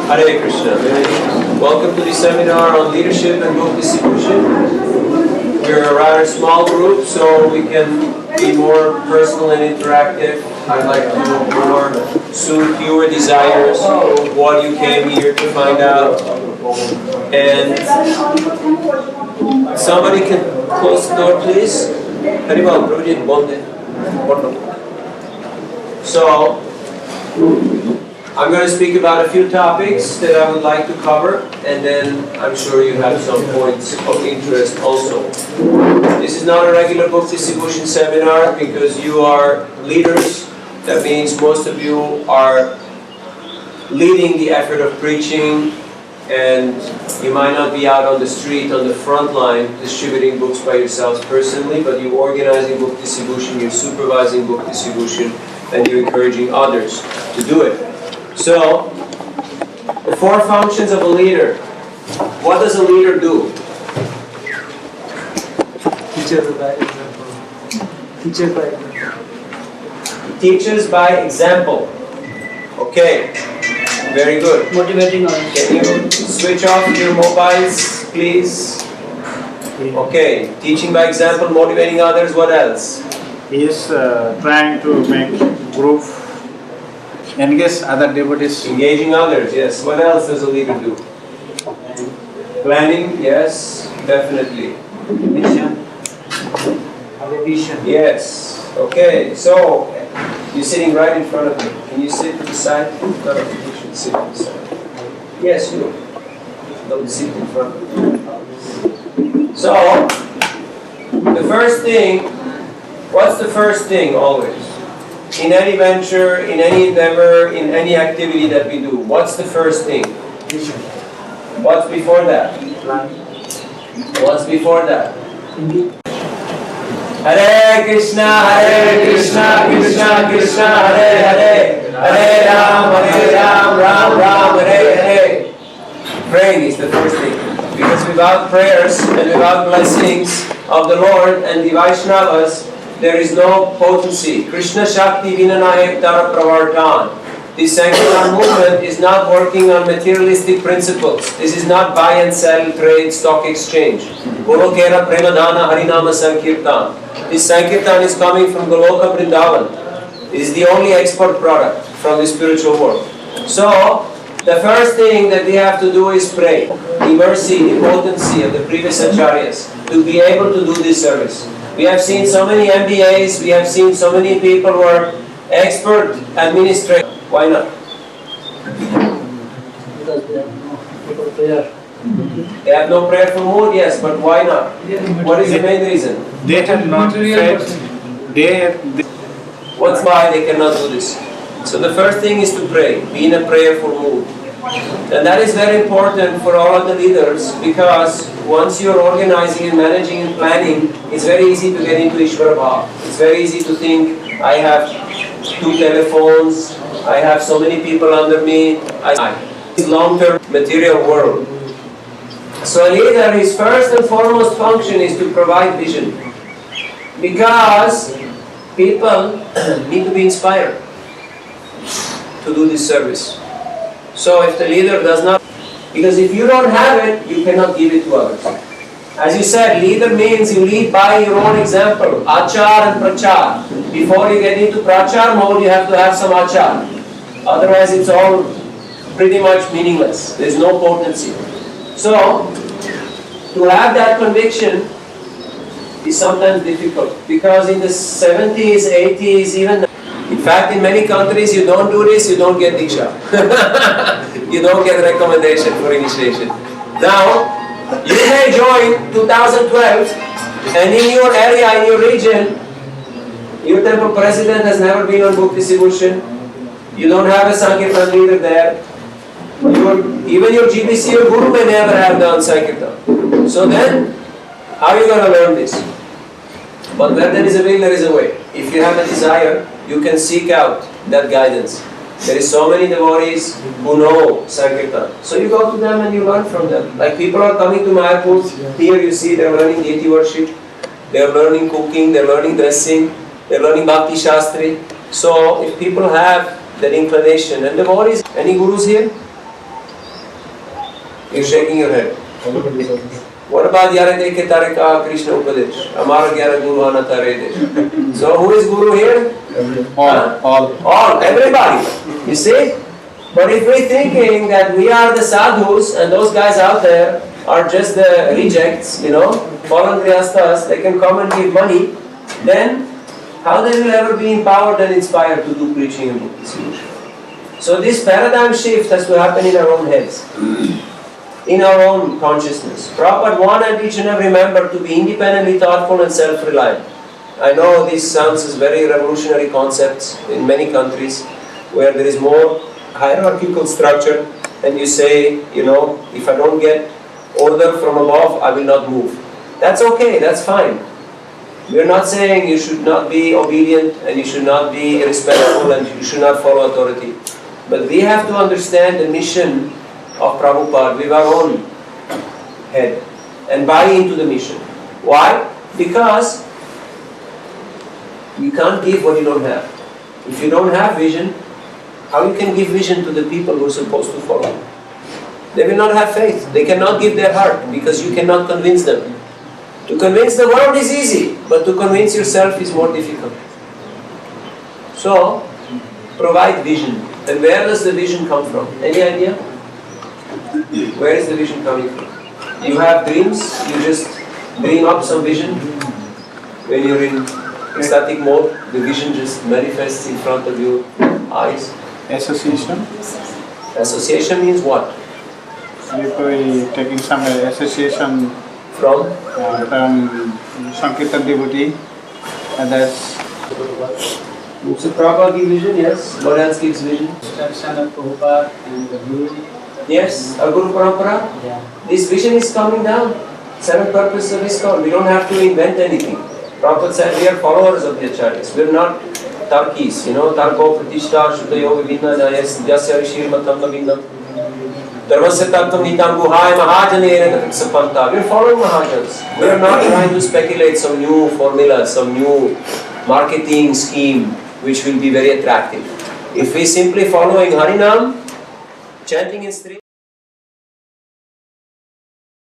Hare Krishna. Welcome to the seminar on leadership and book distribution. We're a rather small group, so we can be more personal and interactive. I'd like to more soothe your desires, what you came here to find out. And somebody can close the door, please. Haribal, Prabhuji, bonde. So, I'm going to speak about a few topics that I would like to cover, and then I'm sure you have some points of interest also. This is not a regular book distribution seminar because you are leaders. That means most of you are leading the effort of preaching, and you might not be out on the street, on the front line, distributing books by yourselves personally, but you're organizing book distribution, you're supervising book distribution, and you're encouraging others to do it. So, the four functions of a leader. What does a leader do? Teaches by example. Teaches by example. Okay, very good. Motivating others. Can you switch off your mobiles, please? Okay, teaching by example, motivating others. What else? He is trying to make group engage other devotees. Engaging others, yes. What else does a leader do? Planning, yes, definitely. Vision. Have a vision. Yes. Okay, so you're sitting right in front of me. Can you sit to the side? No, you should sit to the side. Yes, you. Don't sit in front of me. So, the first thing, what's the first thing always? In any venture, in any endeavor, in any activity that we do, what's the first thing? Vision. What's before that? Plan. What's before that? Hare Krishna, Krishna Krishna, Hare Hare, Hare Ram, Ram Ram, Hare Hare. Praying is the first thing. Because without prayers and without blessings of the Lord and the Vaishnavas, there is no potency. Krishna Shakti Vinanayek Tara Pravartan. This Sankirtan movement is not working on materialistic principles. This is not buy and sell, trade, stock exchange. Golokera Premadana Harinama Sankirtan. This Sankirtan is coming from Goloka Vrindavan. It is the only export product from the spiritual world. So, the first thing that we have to do is pray. The mercy, the potency of the previous acharyas to be able to do this service. We have seen so many MBAs, we have seen so many people who are expert administrators. Why not? Because they have no people prayer. They have no prayerful mood, yes, but why not? What is the main reason? They have not fed. What's why they cannot do this? So the first thing is to pray, be in a prayerful mood. And that is very important for all of the leaders because once you're organizing and managing and planning, it's very easy to get into Ishvara Bhav. It's very easy to think, I have 2 telephones, I have so many people under me. It's long-term material world. So a leader, his first and foremost function is to provide vision. Because people need to be inspired to do this service. So if the leader does not, because if you don't have it, you cannot give it to others. As you said, leader means you lead by your own example. Achar and prachar. Before you get into prachar mode, you have to have some achar. Otherwise it's all pretty much meaningless. There's no potency. So, to have that conviction is sometimes difficult. Because in the 70s, 80s, even in fact, in many countries, you don't do this, you don't get Diksha. You don't get recommendation for initiation. Now, you may join 2012, and in your area, in your region, your temple president has never been on book distribution. You don't have a Sankirtan leader there. Even your GBC, your guru may never have done Sankirtan. So then, how are you going to learn this? But where there is a will, there is a way. If you have a desire, you can seek out that guidance. There is so many devotees who know Sankirtan. So you go to them and you learn from them. Like people are coming to Mayapur, here you see they're learning deity worship, they're learning cooking, they're learning dressing, they're learning Bhakti Shastri. So if people have that inclination, and devotees, any gurus here? You're shaking your head. What about Yarade Ketarika Krishna Upadesh? Amar Gyara Guru Anatare. So who is Guru here? All, everybody. You see? But if we're thinking that we are the sadhus and those guys out there are just the rejects, fallen grihasthas, they can come and give money, then how they will ever be empowered and inspired to do preaching and book distribution? So this paradigm shift has to happen in our own heads, in our own consciousness. Prabhupada wanted each and every member to be independently thoughtful and self-reliant. I know this sounds as very revolutionary concepts in many countries where there is more hierarchical structure and you say, if I don't get order from above, I will not move. That's okay, that's fine. We're not saying you should not be obedient and you should not be respectful and you should not follow authority. But we have to understand the mission of Prabhupada with our own head and buy into the mission. Why? Because you can't give what you don't have. If you don't have vision, how you can give vision to the people who are supposed to follow? They will not have faith. They cannot give their heart because you cannot convince them. To convince the world is easy, but to convince yourself is more difficult. So, provide vision. And where does the vision come from? Any idea? Where is the vision coming from? You have dreams, you just dream up some vision. When you're in ecstatic mode, the vision just manifests in front of your eyes. Association. Association means what? If we taking some association From? from Sankirtan devotee, and that's So Prabhupada gives vision, yes. What else gives vision? Instruction of Prabhupada and the Guru. Yes, a Guru Parampara. Yeah. This vision is coming down. Seven purposes of ISKCON. We don't have to invent anything. Prabhupada said we are followers of the Acharyas. We are not Tarkis. Tarko Pratishta Shuddhayo Vivinna Jasya Rishir Matam Navinam. Dharmasya Tattam Nitam Guhai Mahajanera Sapanta. We are following Mahajans. We are not trying to speculate some new formula, some new marketing scheme which will be very attractive. If we simply following Harinam, chanting in street.